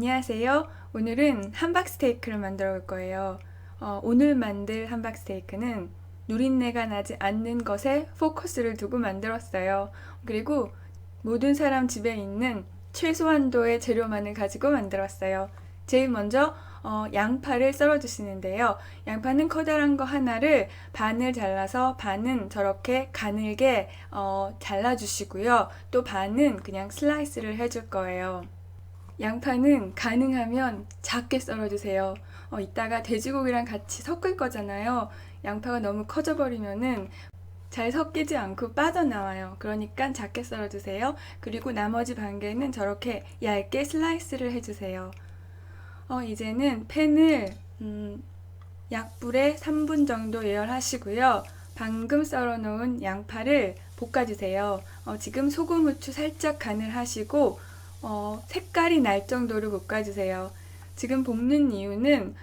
안녕하세요. 오늘은 함박 스테이크를 만들어 볼 거예요. 오늘 만들 함박 스테이크는 누린내가 나지 않는 것에 포커스를 두고 만들었어요. 그리고 모든 사람 집에 있는 최소한도의 재료만을 가지고 만들었어요. 제일 먼저 양파를 썰어 주시는데요. 양파는 커다란 거 하나를 반을 잘라서 반은 저렇게 가늘게 잘라 주시고요. 또 반은 그냥 슬라이스를 해줄 거예요. 양파는 가능하면 작게 썰어주세요. 이따가 돼지고기랑 같이 섞을 거잖아요. 양파가 너무 커져버리면은 잘 섞이지 않고 빠져나와요. 그러니까 작게 썰어주세요. 그리고 나머지 반개는 저렇게 얇게 슬라이스를 해주세요. 이제는 팬을 약불에 3분 정도 예열하시고요. 방금 썰어 놓은 양파를 볶아주세요. 지금 소금, 후추 살짝 간을 하시고 색깔이 날 정도로 볶아주세요. 지금 볶는 이유는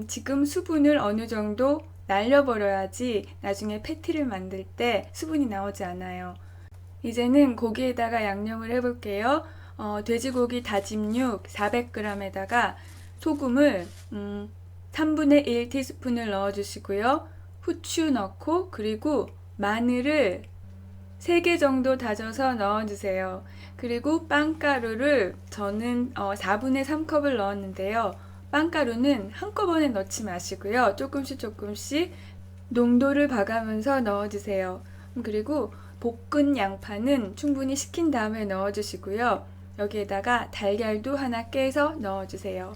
지금 수분을 어느 정도 날려버려야지 나중에 패티를 만들 때 수분이 나오지 않아요. 이제는 고기에다가 양념을 해볼게요. 돼지고기 다짐육 400g에다가 소금을 3분의 1 티스푼을 넣어주시고요. 후추 넣고 그리고 마늘을 3개 정도 다져서 넣어주세요. 그리고 빵가루를 저는 4분의 3컵을 넣었는데요. 빵가루는 한꺼번에 넣지 마시고요. 조금씩 농도를 봐가면서 넣어주세요. 그리고 볶은 양파는 충분히 식힌 다음에 넣어주시고요. 여기에다가 달걀도 하나 깨서 넣어주세요.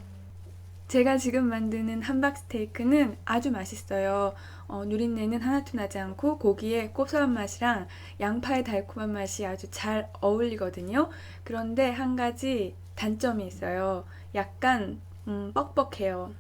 제가 지금 만드는 함박 스테이크는 아주 맛있어요. 누린내는 하나도 나지 않고 고기의 고소한 맛이랑 양파의 달콤한 맛이 아주 잘 어울리거든요. 그런데 한 가지 단점이 있어요. 약간 뻑뻑해요.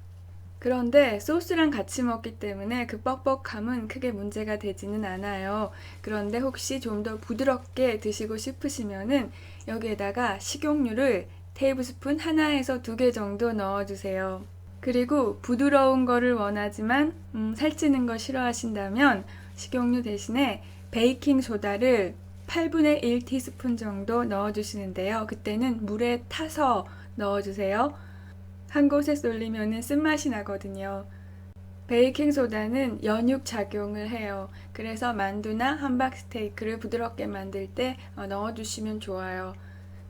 그런데 소스랑 같이 먹기 때문에 그 뻑뻑함은 크게 문제가 되지는 않아요. 그런데 혹시 좀 더 부드럽게 드시고 싶으시면은 여기에다가 식용유를 테이블스푼 하나에서 2개 정도 넣어주세요. 그리고 부드러운 거를 원하지만 살찌는 거 싫어하신다면 식용유 대신에 베이킹 소다를 8분의 1 티스푼 정도 넣어주시는데요. 그때는 물에 타서 넣어주세요. 한 곳에 쏠리면 쓴맛이 나거든요. 베이킹 소다는 연육 작용을 해요. 그래서 만두나 함박 스테이크를 부드럽게 만들 때 넣어주시면 좋아요.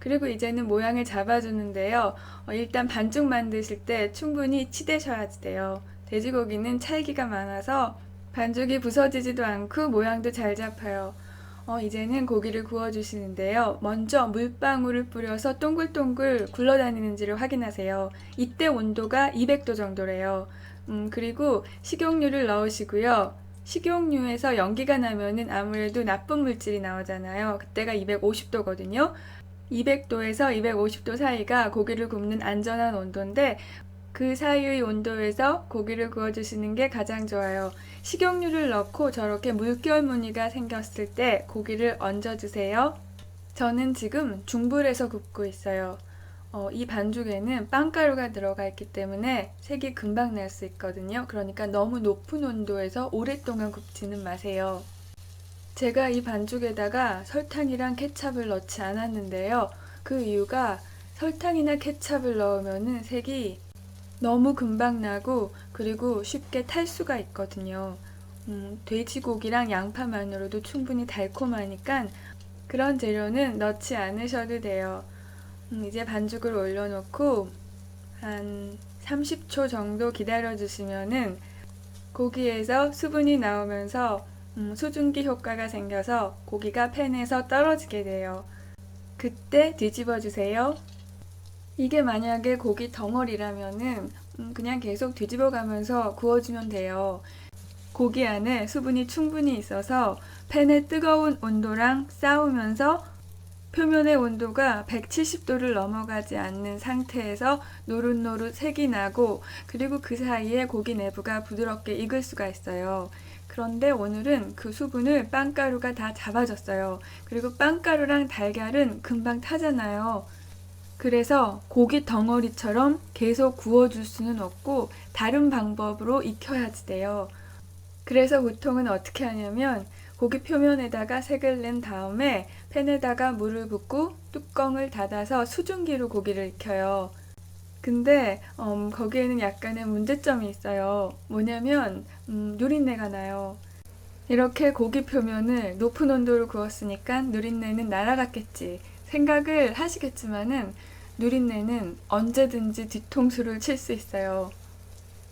그리고 이제는 모양을 잡아주는데요. 일단 반죽 만드실 때 충분히 치대셔야 돼요. 돼지고기는 찰기가 많아서 반죽이 부서지지도 않고 모양도 잘 잡혀요. 이제는 고기를 구워주시는데요. 먼저 물방울을 뿌려서 동글동글 굴러다니는지를 확인하세요. 이때 온도가 200도 정도래요. 그리고 식용유를 넣으시고요. 식용유에서 연기가 나면은 아무래도 나쁜 물질이 나오잖아요. 그때가 250도거든요. 200도에서 250도 사이가 고기를 굽는 안전한 온도인데 그 사이의 온도에서 고기를 구워주시는 게 가장 좋아요. 식용유를 넣고 저렇게 물결 무늬가 생겼을 때 고기를 얹어주세요. 저는 지금 중불에서 굽고 있어요. 이 반죽에는 빵가루가 들어가 있기 때문에 색이 금방 날 수 있거든요. 그러니까 너무 높은 온도에서 오랫동안 굽지는 마세요. 제가 이 반죽에다가 설탕이랑 케찹을 넣지 않았는데요. 그 이유가 설탕이나 케찹을 넣으면 색이 너무 금방 나고 그리고 쉽게 탈 수가 있거든요. 돼지고기랑 양파만으로도 충분히 달콤하니까 그런 재료는 넣지 않으셔도 돼요. 이제 반죽을 올려놓고 한 30초 정도 기다려주시면은 고기에서 수분이 나오면서 수증기 효과가 생겨서 고기가 팬에서 떨어지게 돼요. 그때 뒤집어 주세요. 이게 만약에 고기 덩어리라면은 그냥 계속 뒤집어 가면서 구워주면 돼요. 고기 안에 수분이 충분히 있어서 팬의 뜨거운 온도랑 싸우면서 표면의 온도가 170도를 넘어가지 않는 상태에서 노릇노릇 색이 나고 그리고 그 사이에 고기 내부가 부드럽게 익을 수가 있어요. 그런데 오늘은 그 수분을 빵가루가 다 잡아줬어요. 그리고 빵가루랑 달걀은 금방 타잖아요. 그래서 고기 덩어리처럼 계속 구워줄 수는 없고 다른 방법으로 익혀야지 돼요. 그래서 보통은 어떻게 하냐면 고기 표면에다가 색을 낸 다음에 팬에다가 물을 붓고 뚜껑을 닫아서 수증기로 고기를 익혀요. 근데 거기에는 약간의 문제점이 있어요. 뭐냐면 누린내가 나요. 이렇게 고기 표면을 높은 온도로 구웠으니까 누린내는 날아갔겠지 생각을 하시겠지만은 누린내는 언제든지 뒤통수를 칠 수 있어요.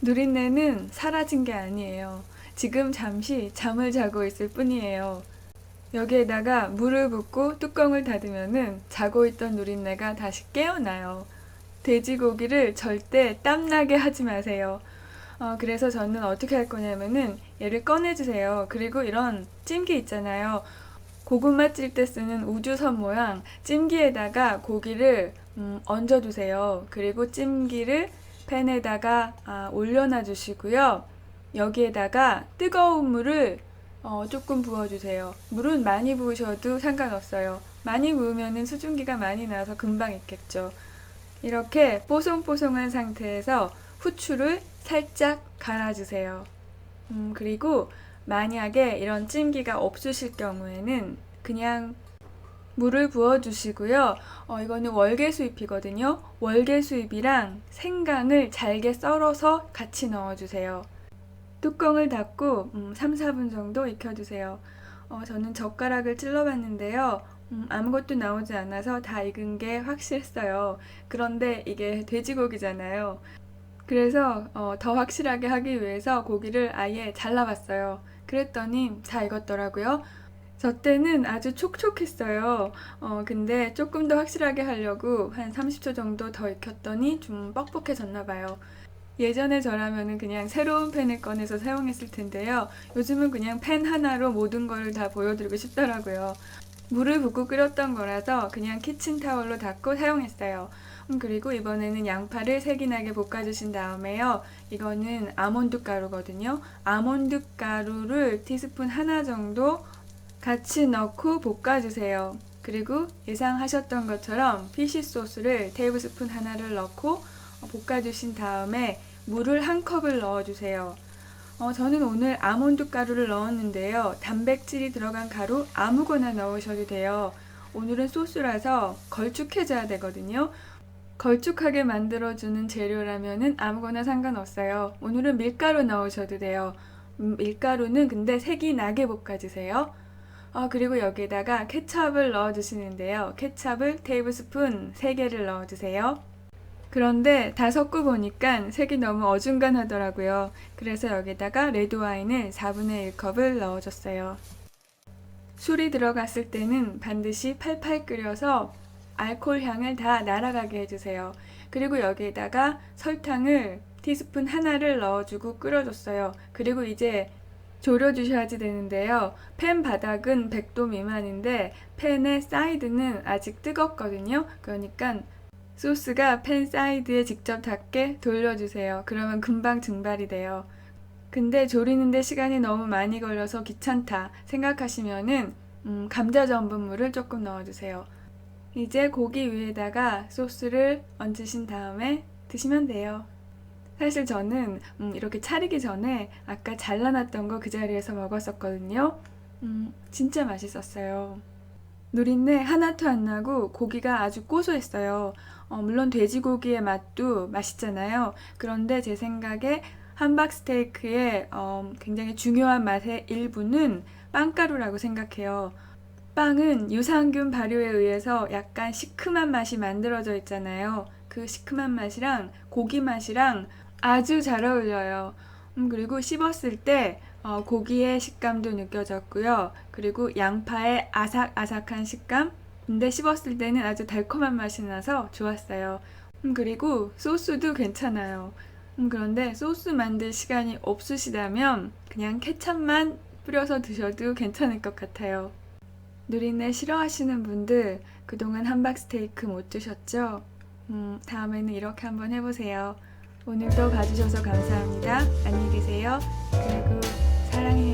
누린내는 사라진 게 아니에요. 지금 잠시 잠을 자고 있을 뿐이에요. 여기에다가 물을 붓고 뚜껑을 닫으면은 자고 있던 누린내가 다시 깨어나요. 돼지고기를 절대 땀나게 하지 마세요. 그래서 저는 어떻게 할 거냐면은 얘를 꺼내주세요. 그리고 이런 찜기 있잖아요. 고구마 찔 때 쓰는 우주선 모양 찜기에다가 고기를 얹어두세요. 그리고 찜기를 팬에다가 올려놔 주시고요. 여기에다가 뜨거운 물을 조금 부어주세요. 물은 많이 부으셔도 상관없어요. 많이 부으면 수증기가 많이 나서 금방 익겠죠. 이렇게 뽀송뽀송한 상태에서 후추를 살짝 갈아주세요. 그리고 만약에 이런 찜기가 없으실 경우에는 그냥 물을 부어주시고요. 이거는 월계수잎이거든요. 월계수잎이랑 생강을 잘게 썰어서 같이 넣어주세요. 뚜껑을 닫고 3, 4분 정도 익혀주세요. 저는 젓가락을 찔러봤는데요. 아무것도 나오지 않아서 다 익은 게 확실했어요. 그런데 이게 돼지고기잖아요. 그래서 더 확실하게 하기 위해서 고기를 아예 잘라봤어요. 그랬더니 다 익었더라고요. 저 때는 아주 촉촉했어요. 근데 조금 더 확실하게 하려고 한 30초 정도 더 익혔더니 좀 뻑뻑해졌나 봐요. 예전에 저라면은 그냥 새로운 팬을 꺼내서 사용했을 텐데요. 요즘은 그냥 팬 하나로 모든 걸 다 보여드리고 싶더라고요. 물을 붓고 끓였던 거라서 그냥 키친타월로 닦고 사용했어요. 그리고 이번에는 양파를 새기나게 볶아주신 다음에요. 이거는 아몬드 가루거든요. 아몬드 가루를 티스푼 하나 정도 같이 넣고 볶아주세요. 그리고 예상하셨던 것처럼 피쉬 소스를 테이블스푼 하나를 넣고 볶아주신 다음에 물을 한 컵을 넣어주세요. 저는 오늘 아몬드 가루를 넣었는데요. 단백질이 들어간 가루 아무거나 넣으셔도 돼요. 오늘은 소스라서 걸쭉해져야 되거든요. 걸쭉하게 만들어주는 재료라면 아무거나 상관없어요. 오늘은 밀가루 넣으셔도 돼요. 밀가루는 근데 색이 나게 볶아주세요. 그리고 여기에다가 케첩을 넣어주시는데요. 케첩을 테이블스푼 3개를 넣어주세요. 그런데 다 섞고 보니까 색이 너무 어중간하더라고요. 그래서 여기다가 레드와인을 4분의 1컵을 넣어줬어요. 술이 들어갔을 때는 반드시 팔팔 끓여서 알코올 향을 다 날아가게 해주세요. 그리고 여기에다가 설탕을 티스푼 하나를 넣어주고 끓여줬어요. 그리고 이제 졸여주셔야지 되는데요. 팬 바닥은 100도 미만인데 팬의 사이드는 아직 뜨겁거든요. 그러니까 소스가 팬 사이드에 직접 닿게 돌려주세요. 그러면 금방 증발이 돼요. 근데 조리는데 시간이 너무 많이 걸려서 귀찮다 생각하시면은 감자 전분물을 조금 넣어주세요. 이제 고기 위에다가 소스를 얹으신 다음에 드시면 돼요. 사실 저는 이렇게 차리기 전에 아까 잘라놨던 거 그 자리에서 먹었었거든요. 진짜 맛있었어요. 누린내 하나도 안 나고 고기가 아주 고소했어요. 물론 돼지고기의 맛도 맛있잖아요. 그런데 제 생각에 함박스테이크의 굉장히 중요한 맛의 일부는 빵가루라고 생각해요. 빵은 유산균 발효에 의해서 약간 시큼한 맛이 만들어져 있잖아요. 그 시큼한 맛이랑 고기 맛이랑 아주 잘 어울려요. 그리고 씹었을 때 고기의 식감도 느껴졌고요. 그리고 양파의 아삭아삭한 식감. 근데 씹었을 때는 아주 달콤한 맛이 나서 좋았어요. 그리고 소스도 괜찮아요. 그런데 소스 만들 시간이 없으시다면 그냥 케첩만 뿌려서 드셔도 괜찮을 것 같아요. 누린내 싫어하시는 분들 그동안 함박스테이크 못 드셨죠? 다음에는 이렇게 한번 해보세요. 오늘도 봐주셔서 감사합니다. 안녕히 계세요. 그리고 사랑해요.